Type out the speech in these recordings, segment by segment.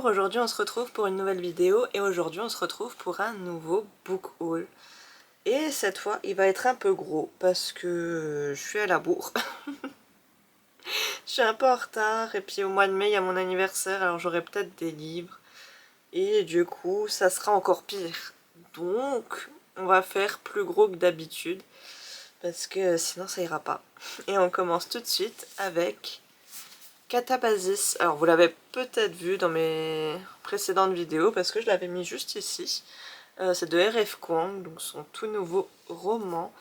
Bonjour, aujourd'hui on se retrouve pour une nouvelle vidéo et aujourd'hui on se retrouve pour un nouveau book haul. Et cette fois il va être un peu gros parce que je suis à la bourre. Je suis un peu en retard et puis au mois de mai il y a mon anniversaire, alors j'aurai peut-être des livres. Et du coup ça sera encore pire. Donc on va faire plus gros que d'habitude parce que sinon ça ira pas. Et on commence tout de suite avec Catabasis. Alors vous l'avez peut-être vu dans mes précédentes vidéos parce que je l'avais mis juste ici. C'est de R.F. Kuang, donc son tout nouveau roman.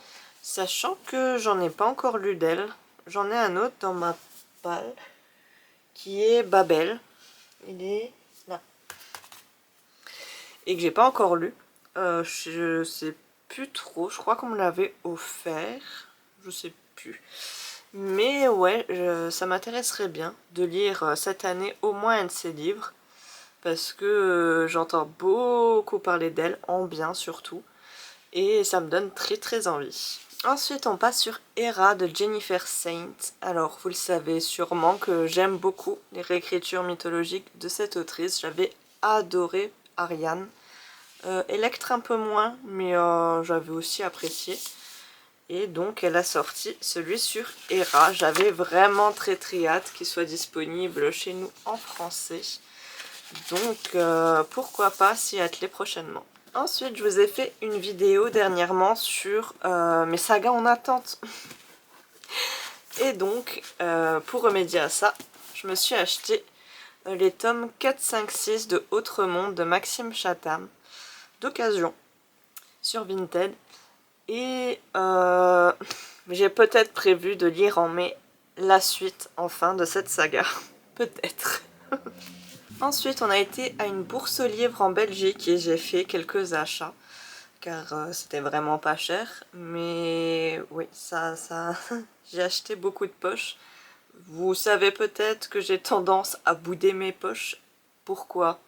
Sachant que j'en ai pas encore lu d'elle. J'en ai un autre dans ma palle qui est Babel. Il est là. Et que j'ai pas encore lu. Je sais plus trop. Je crois qu'on me l'avait offert. Je sais plus. Mais ouais, ça m'intéresserait bien de lire cette année au moins un de ses livres. Parce que j'entends beaucoup parler d'elle, en bien surtout. Et ça me donne très très envie. Ensuite on passe sur Hera de Jennifer Saint. Alors vous le savez sûrement que j'aime beaucoup les réécritures mythologiques de cette autrice. J'avais adoré Ariane. Electre un peu moins, mais j'avais aussi apprécié. Et donc elle a sorti celui sur Hera. J'avais vraiment très hâte qu'il soit disponible chez nous en français. Donc pourquoi pas s'y atteler prochainement. Ensuite je vous ai fait une vidéo dernièrement sur mes sagas en attente. Et donc pour remédier à ça, je me suis acheté les tomes 4, 5, 6 de Autre Monde de Maxime Chatham d'occasion sur Vinted. Et j'ai peut-être prévu de lire en mai la suite enfin de cette saga. Peut-être. Ensuite on a été à une bourse aux livres en Belgique et j'ai fait quelques achats. Car c'était vraiment pas cher. Mais oui, ça j'ai acheté beaucoup de poches. Vous savez peut-être que j'ai tendance à bouder mes poches. Pourquoi?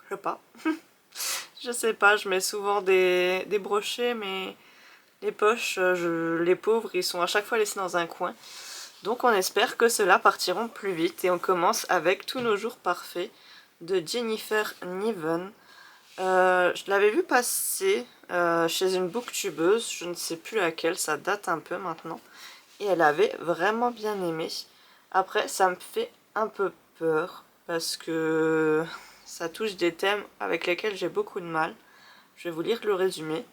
Je sais pas. Je sais pas, je mets souvent des brochets, mais les poches, les pauvres, ils sont à chaque fois laissés dans un coin. Donc on espère que ceux-là partiront plus vite. Et on commence avec Tous nos jours parfaits de Jennifer Niven. Je l'avais vu passer chez une booktubeuse, je ne sais plus laquelle, ça date un peu maintenant. Et elle avait vraiment bien aimé. Après, ça me fait un peu peur parce que ça touche des thèmes avec lesquels j'ai beaucoup de mal. Je vais vous lire le résumé.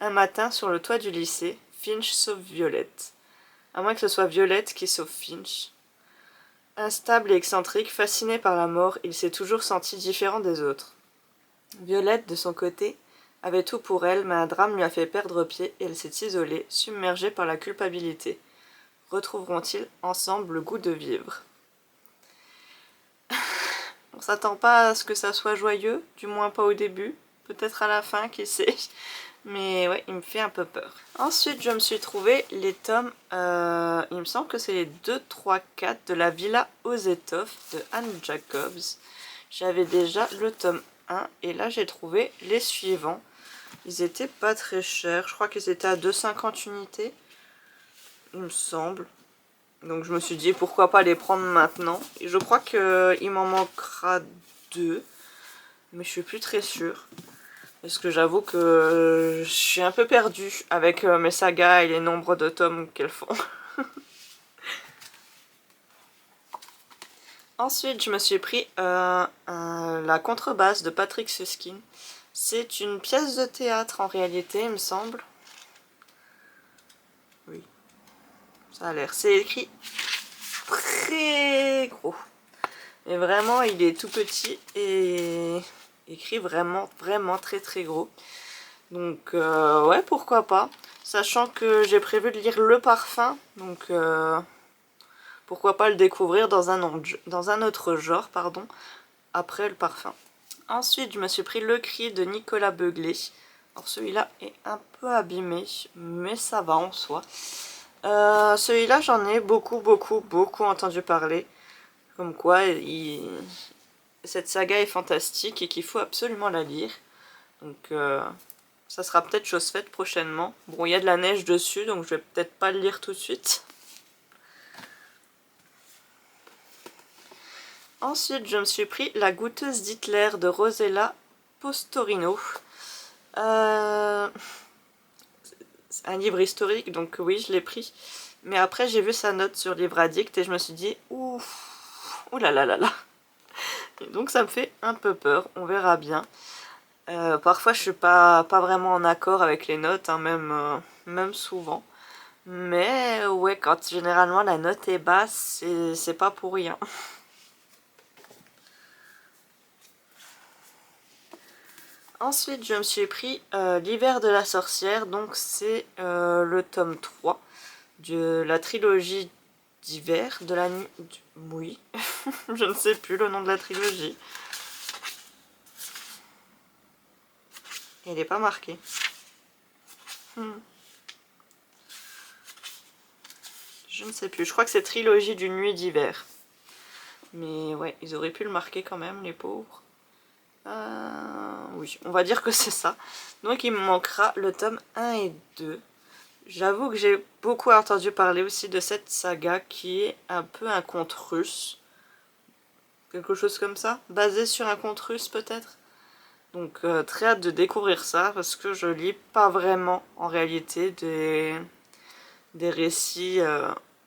Un matin, sur le toit du lycée, Finch sauve Violette. À moins que ce soit Violette qui sauve Finch. Instable et excentrique, fasciné par la mort, il s'est toujours senti différent des autres. Violette, de son côté, avait tout pour elle, mais un drame lui a fait perdre pied et elle s'est isolée, submergée par la culpabilité. Retrouveront-ils ensemble le goût de vivre? On s'attend pas à ce que ça soit joyeux, du moins pas au début, peut-être à la fin, qui sait. Mais ouais, il me fait un peu peur. Ensuite, je me suis trouvé les tomes, il me semble que c'est les 2, 3, 4 de La Villa aux étoffes de Anne Jacobs. J'avais déjà le tome 1 et là j'ai trouvé les suivants. Ils étaient pas très chers, je crois qu'ils étaient à 2,50 unités, il me semble. Donc je me suis dit pourquoi pas les prendre maintenant. Et je crois qu'il m'en manquera 2, mais je suis plus très sûre. Parce que j'avoue que je suis un peu perdue avec mes sagas et les nombres de tomes qu'elles font. Ensuite, je me suis pris la contrebasse de Patrick Süskind. C'est une pièce de théâtre en réalité, il me semble. Oui, ça a l'air. C'est écrit très gros. Mais vraiment, il est tout petit et écrit vraiment, vraiment très très gros. Donc, ouais, pourquoi pas. Sachant que j'ai prévu de lire Le Parfum, donc pourquoi pas le découvrir dans un autre genre, pardon, après Le Parfum. Ensuite, je me suis pris Le Cri de Nicolas Beuglet. Alors celui-là est un peu abîmé, mais ça va en soi. Celui-là, j'en ai beaucoup entendu parler. Comme quoi, cette saga est fantastique et qu'il faut absolument la lire. Donc, ça sera peut-être chose faite prochainement. Bon, il y a de la neige dessus, donc je vais peut-être pas le lire tout de suite. Ensuite, je me suis pris La goûteuse d'Hitler de Rosella Postorino. C'est un livre historique, donc oui, je l'ai pris. Mais après, j'ai vu sa note sur Livre Addict et je me suis dit, ouh là là là là. Et donc ça me fait un peu peur, on verra bien. Parfois, je suis pas vraiment en accord avec les notes, hein, même souvent. Mais ouais, quand généralement la note est basse, c'est pas pour rien. Ensuite, je me suis pris L'hiver de la sorcière, donc c'est le tome 3 de la trilogie d'hiver, de la nuit... Oui, je ne sais plus le nom de la trilogie. Il n'est pas marqué. Je ne sais plus, je crois que c'est trilogie d'une nuit d'hiver. Mais ouais, ils auraient pu le marquer quand même, les pauvres. Oui, on va dire que c'est ça. Donc il me manquera le tome 1 et 2. J'avoue que j'ai beaucoup entendu parler aussi de cette saga qui est un peu un conte russe. Quelque chose comme ça, basé sur un conte russe peut-être. Donc très hâte de découvrir ça parce que je lis pas vraiment en réalité des récits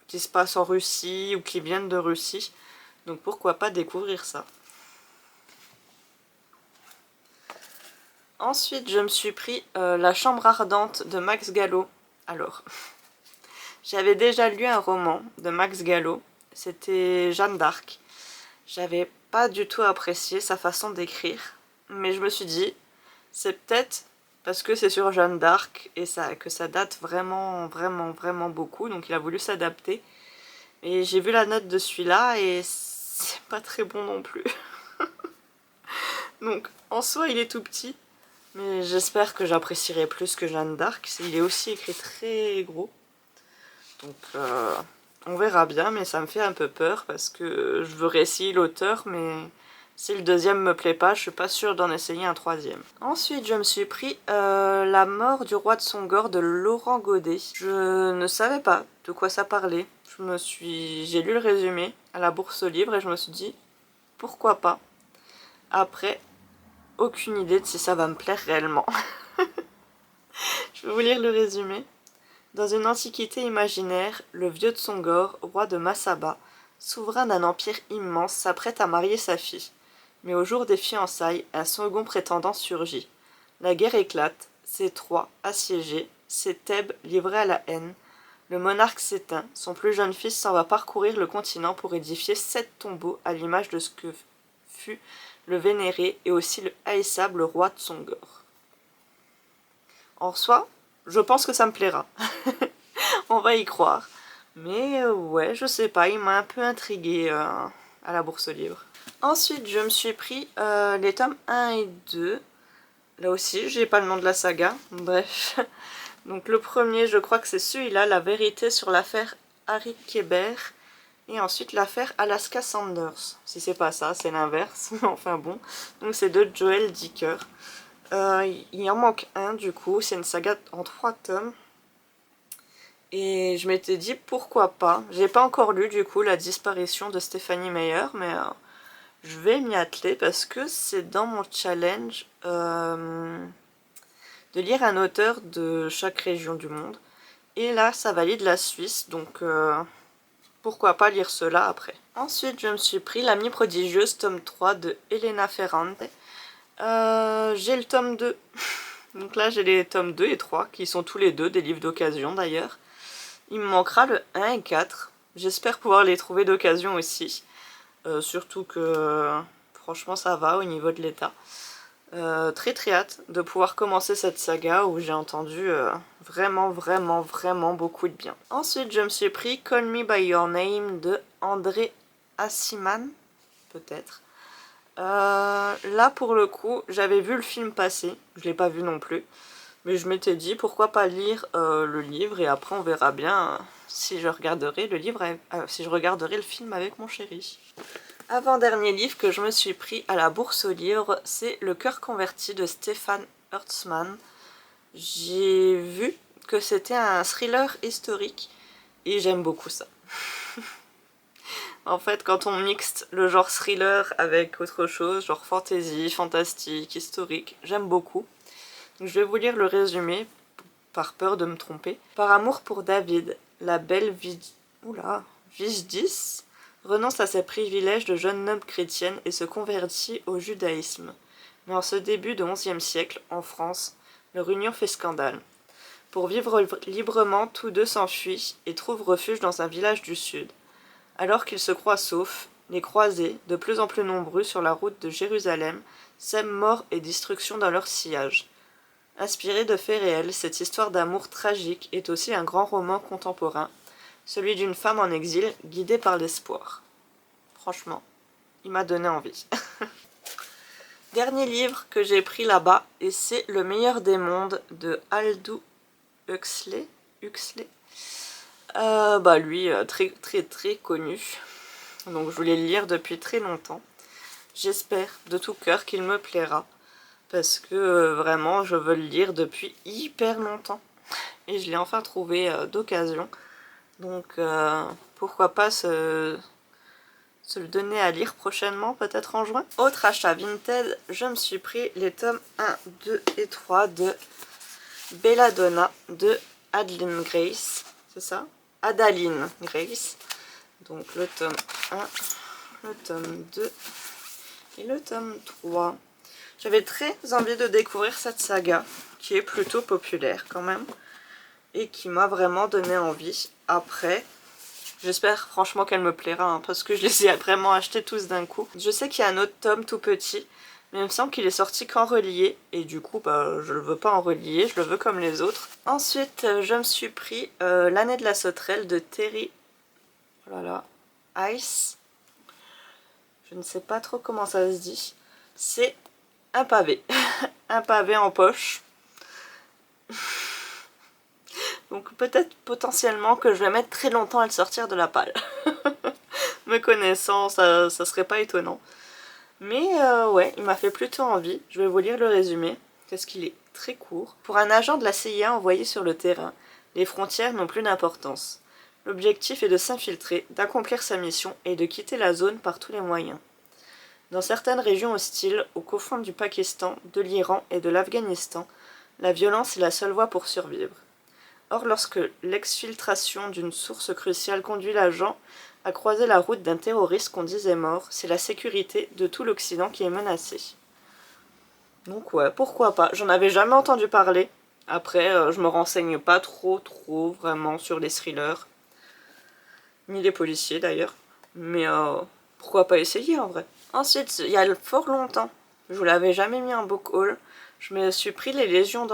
qui se passent en Russie ou qui viennent de Russie. Donc pourquoi pas découvrir ça. Ensuite, je me suis pris La chambre ardente de Max Gallo. Alors, j'avais déjà lu un roman de Max Gallo, c'était Jeanne d'Arc. J'avais pas du tout apprécié sa façon d'écrire, mais je me suis dit, c'est peut-être parce que c'est sur Jeanne d'Arc et que ça date vraiment beaucoup, donc il a voulu s'adapter. Et j'ai vu la note de celui-là et c'est pas très bon non plus. Donc en soi il est tout petit, mais j'espère que j'apprécierai plus que Jeanne d'Arc. Il est aussi écrit très gros. Donc on verra bien, mais ça me fait un peu peur parce que je veux réessayer l'auteur, mais si le deuxième me plaît pas, je suis pas sûre d'en essayer un troisième. Ensuite, je me suis pris La mort du roi de Songor de Laurent Godet. Je ne savais pas de quoi ça parlait. J'ai lu le résumé à la Bourse aux livres et je me suis dit, pourquoi pas. Après, aucune idée de si ça va me plaire réellement. Je vais vous lire le résumé. Dans une antiquité imaginaire, le vieux Tsongor, roi de Masaba, souverain d'un empire immense, s'apprête à marier sa fille. Mais au jour des fiançailles, un second prétendant surgit. La guerre éclate, c'est Troie assiégée, c'est Thèbes livrée à la haine. Le monarque s'éteint, son plus jeune fils s'en va parcourir le continent pour édifier 7 tombeaux à l'image de ce que fut le vénéré et aussi le haïssable roi Tsongor. En soi, je pense que ça me plaira. On va y croire. Mais ouais, je sais pas, il m'a un peu intriguée à la Bourse aux livres. Ensuite, je me suis pris les tomes 1 et 2. Là aussi, j'ai pas le nom de la saga. Bref. Donc le premier, je crois que c'est celui-là, La vérité sur l'affaire Harry Kéber. Et ensuite l'affaire Alaska Sanders. Si c'est pas ça, c'est l'inverse. Enfin bon. Donc c'est de Joel Dicker. Il en manque un du coup, c'est une saga en 3 tomes. Et je m'étais dit pourquoi pas. J'ai pas encore lu du coup La disparition de Stephanie Meyer, mais je vais m'y atteler parce que c'est dans mon challenge de lire un auteur de chaque région du monde. Et là, ça valide la Suisse, donc pourquoi pas lire cela après. Ensuite, je me suis pris L'amie prodigieuse, tome 3 de Elena Ferrante. J'ai le tome 2. Donc là, j'ai les tomes 2 et 3, qui sont tous les deux des livres d'occasion d'ailleurs. Il me manquera le 1 et 4. J'espère pouvoir les trouver d'occasion aussi. Surtout que franchement ça va au niveau de l'état. Très hâte de pouvoir commencer cette saga où j'ai entendu vraiment beaucoup de bien. Ensuite je me suis pris Call Me By Your Name de André Assiman, peut-être. Là pour le coup j'avais vu le film passer, je l'ai pas vu non plus. Mais je m'étais dit pourquoi pas lire le livre et après on verra bien si je regarderai si je regarderai le film avec mon chéri. Avant-dernier livre que je me suis pris à la Bourse aux livres, c'est Le cœur converti de Stéphane Hertzmann. J'ai vu que c'était un thriller historique et j'aime beaucoup ça. En fait, quand on mixe le genre thriller avec autre chose, genre fantasy, fantastique, historique, j'aime beaucoup. Donc, je vais vous lire le résumé, par peur de me tromper. Par amour pour David, la belle Vigdis renonce à ses privilèges de jeune noble chrétienne et se convertit au judaïsme. Mais en ce début de XIe siècle, en France, leur union fait scandale. Pour vivre librement, tous deux s'enfuient et trouvent refuge dans un village du sud. Alors qu'ils se croient saufs, les croisés, de plus en plus nombreux sur la route de Jérusalem, sèment mort et destruction dans leur sillage. Inspirée de faits réels, cette histoire d'amour tragique est aussi un grand roman contemporain, celui d'une femme en exil guidée par l'espoir. Franchement, il m'a donné envie. Dernier livre que j'ai pris là-bas, et c'est Le meilleur des mondes de Aldous Huxley. Lui, très connu. Donc je voulais le lire depuis très longtemps. J'espère de tout cœur qu'il me plaira. Parce que vraiment, je veux le lire depuis hyper longtemps. Et je l'ai enfin trouvé d'occasion. Donc pourquoi pas se le donner à lire prochainement, peut-être en juin. Autre achat Vinted, je me suis pris les tomes 1, 2 et 3 de Belladonna de Adeline Grace. C'est ça? Adaline Grace. Donc le tome 1, le tome 2 et le tome 3. J'avais très envie de découvrir cette saga, qui est plutôt populaire quand même, et qui m'a vraiment donné envie. Après, j'espère franchement qu'elle me plaira, hein, parce que je les ai vraiment achetés tous d'un coup. Je sais qu'il y a un autre tome tout petit, mais il me semble qu'il est sorti qu'en relié, et du coup, je le veux pas en relié, je le veux comme les autres. Ensuite, je me suis pris L'année de la sauterelle de Terry Ice. Je ne sais pas trop comment ça se dit. C'est un pavé. Un pavé en poche. Donc peut-être potentiellement que je vais mettre très longtemps à le sortir de la palle. Me connaissant, ça serait pas étonnant. Mais ouais, il m'a fait plutôt envie. Je vais vous lire le résumé, parce qu'il est très court. Pour un agent de la CIA envoyé sur le terrain, les frontières n'ont plus d'importance. L'objectif est de s'infiltrer, d'accomplir sa mission et de quitter la zone par tous les moyens. Dans certaines régions hostiles, aux confins du Pakistan, de l'Iran et de l'Afghanistan, la violence est la seule voie pour survivre. Or, lorsque l'exfiltration d'une source cruciale conduit l'agent à croiser la route d'un terroriste qu'on disait mort, c'est la sécurité de tout l'Occident qui est menacée. Donc ouais, pourquoi pas. J'en avais jamais entendu parler. Après, je me renseigne pas trop vraiment sur les thrillers. Ni les policiers d'ailleurs. Mais pourquoi pas essayer en vrai. Ensuite, il y a fort longtemps, je vous l'avais jamais mis en book haul, je me suis pris les légions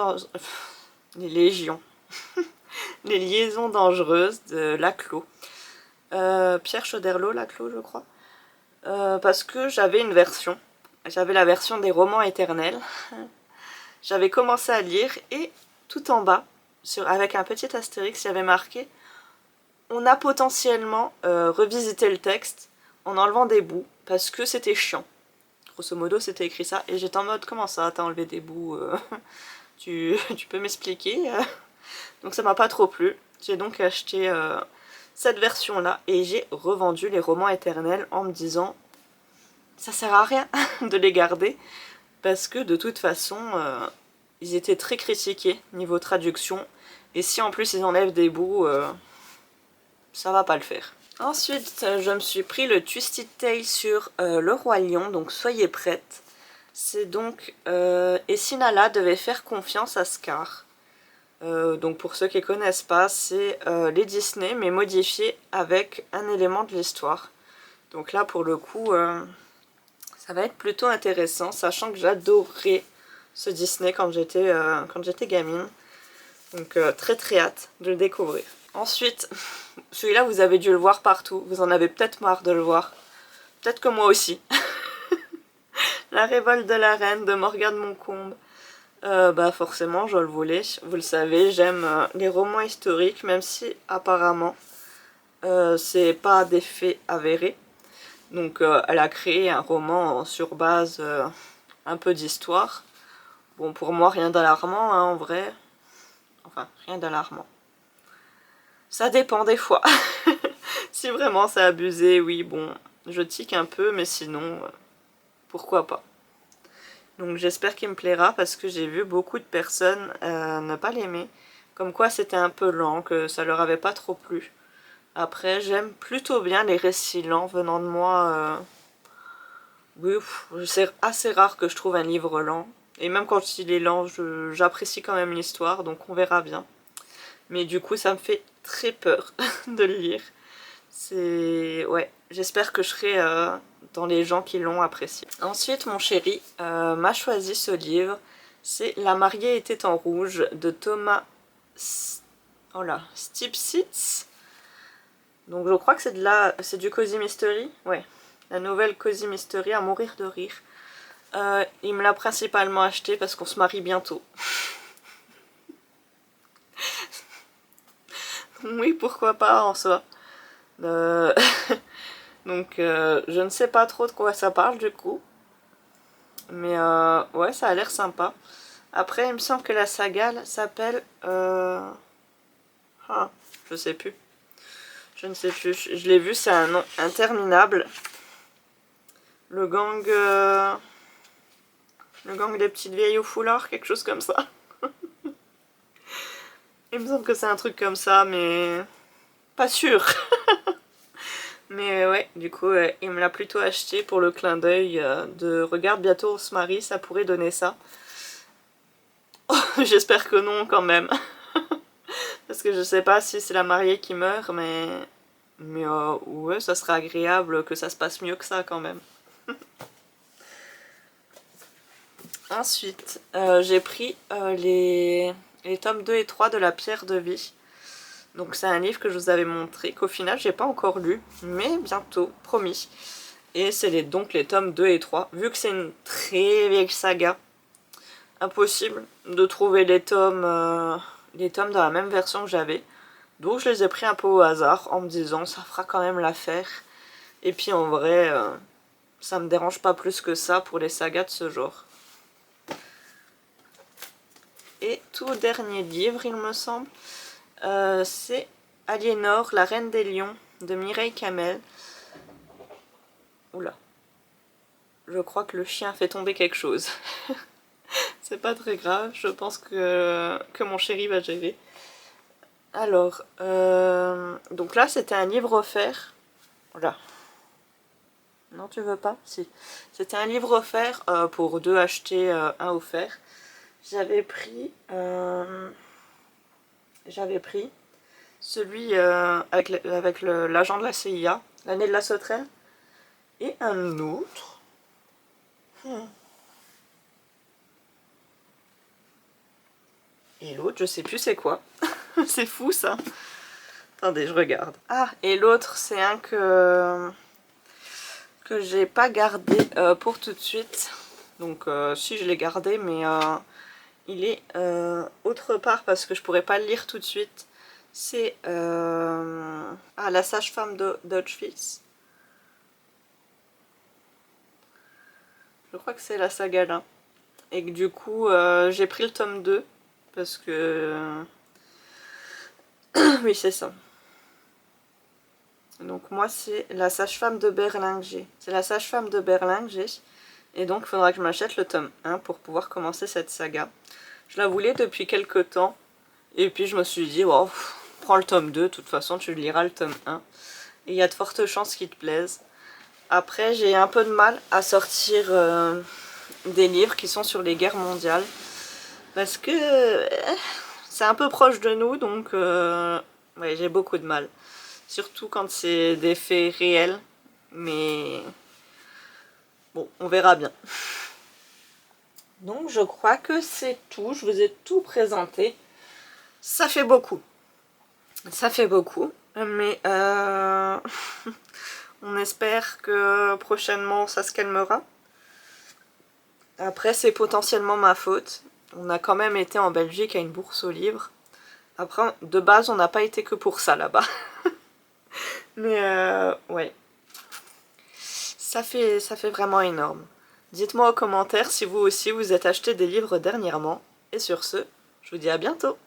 les légions. Les liaisons dangereuses de Laclos. Pierre Choderlos, Laclos je crois. Parce que j'avais une version. J'avais la version des romans éternels. J'avais commencé à lire et tout en bas, avec un petit astérix, il y avait marqué « On a potentiellement revisité le texte en enlevant des bouts parce que c'était chiant. » Grosso modo, c'était écrit ça. Et j'étais en mode « Comment ça, t'as enlevé des bouts tu peux m'expliquer ?» Donc ça m'a pas trop plu. J'ai donc acheté cette version-là et j'ai revendu les romans éternels en me disant « Ça sert à rien de les garder. » Parce que de toute façon, ils étaient très critiqués niveau traduction. Et si en plus ils enlèvent des bouts, ça va pas le faire. Ensuite, je me suis pris le Twisted Tale sur Le Roi Lion, donc soyez prêtes. C'est donc et si Nala devait faire confiance à Scar. Donc pour ceux qui ne connaissent pas, c'est les Disney mais modifiés avec un élément de l'histoire. Donc là pour le coup, ça va être plutôt intéressant, sachant que j'adorais ce Disney quand j'étais gamine. Donc très hâte de le découvrir. Ensuite, celui-là vous avez dû le voir partout, vous en avez peut-être marre de le voir. Peut-être que moi aussi. La révolte de la reine de Morgane Moncombe. Forcément je le voulais, vous le savez, j'aime les romans historiques, même si apparemment c'est pas des faits avérés. Donc elle a créé un roman sur base un peu d'histoire. Bon, pour moi rien d'alarmant hein, en vrai. Enfin, rien d'alarmant. Ça dépend des fois. Si Si vraiment c'est abusé, oui, bon, je tique un peu, mais sinon, pourquoi pas. Donc j'espère qu'il me plaira parce que j'ai vu beaucoup de personnes ne pas l'aimer. Comme quoi c'était un peu lent, que ça leur avait pas trop plu. Après, j'aime plutôt bien les récits lents venant de moi. Oui, c'est assez rare que je trouve un livre lent. Et même quand il est lent, j'apprécie quand même l'histoire, donc on verra bien. Mais du coup, ça me fait très peur de le lire. Ouais, j'espère que je serai dans les gens qui l'ont apprécié. Ensuite, mon chéri m'a choisi ce livre. C'est La mariée était en rouge de Thomas Stipsitz. Donc je crois que c'est du Cozy Mystery. Ouais, la nouvelle Cozy Mystery à mourir de rire. Il me l'a principalement acheté parce qu'on se marie bientôt. Oui, pourquoi pas en soi. Donc je ne sais pas trop de quoi ça parle du coup. Mais ouais, ça a l'air sympa. Après, il me semble que la saga s'appelle... Ah, je sais plus. Je ne sais plus. Je l'ai vu, c'est un nom interminable. Le gang... Le gang des petites vieilles au foulard, quelque chose comme ça. Il me semble que c'est un truc comme ça, mais... Pas sûr. Mais ouais, du coup, il me l'a plutôt acheté pour le clin d'œil de regarde, bientôt on se marie, ça pourrait donner ça. Oh, j'espère que non quand même. Parce que je sais pas si c'est la mariée qui meurt, mais ouais, ça serait agréable que ça se passe mieux que ça quand même. Ensuite, j'ai pris les tomes 2 et 3 de La Pierre de Vie. Donc c'est un livre que je vous avais montré, qu'au final j'ai pas encore lu, mais bientôt, promis. Et c'est donc les tomes 2 et 3. Vu que c'est une très vieille saga, impossible de trouver les tomes dans la même version que j'avais. Donc je les ai pris un peu au hasard en me disant ça fera quand même l'affaire. Et puis en vrai, ça me dérange pas plus que ça pour les sagas de ce genre. Et tout dernier livre, il me semble, c'est Aliénor, la reine des lions de Mireille Camel. Oula. Je crois que le chien fait tomber quelque chose. C'est pas très grave, je pense que mon chéri va gérer. Alors, donc là c'était un livre offert. Voilà. Non, tu veux pas? Si. C'était un livre offert pour 2 achetés, 1 offert. J'avais pris celui avec l'agent de la CIA, l'année de la sauterelle, et un autre. Et l'autre, je sais plus c'est quoi. C'est fou ça. Attendez, je regarde. Ah, et l'autre, c'est un que j'ai pas gardé pour tout de suite. Donc si, je l'ai gardé, mais il est autre part parce que je pourrais pas le lire tout de suite. C'est La sage-femme d'Auschwitz. Je crois que c'est la saga là. Et que du coup, j'ai pris le tome 2 parce que... oui, c'est ça. Donc moi, c'est la sage-femme de Berlinger. C'est la sage-femme de Berlinger. Et donc, il faudra que je m'achète le tome 1 pour pouvoir commencer cette saga. Je la voulais depuis quelques temps. Et puis, je me suis dit, oh, prends le tome 2. De toute façon, tu liras le tome 1. Et il y a de fortes chances qu'il te plaise. Après, j'ai un peu de mal à sortir des livres qui sont sur les guerres mondiales. Parce que c'est un peu proche de nous, donc ouais, j'ai beaucoup de mal. Surtout quand c'est des faits réels, mais bon, on verra bien. Donc je crois que c'est tout, je vous ai tout présenté. Ça fait beaucoup. Ça fait beaucoup, mais on espère que prochainement ça se calmera. Après, c'est potentiellement ma faute. On a quand même été en Belgique à une bourse aux livres. Après, de base, on n'a pas été que pour ça là-bas. Mais ouais. Ça fait vraiment énorme. Dites-moi en commentaire si vous aussi vous êtes acheté des livres dernièrement. Et sur ce, je vous dis à bientôt.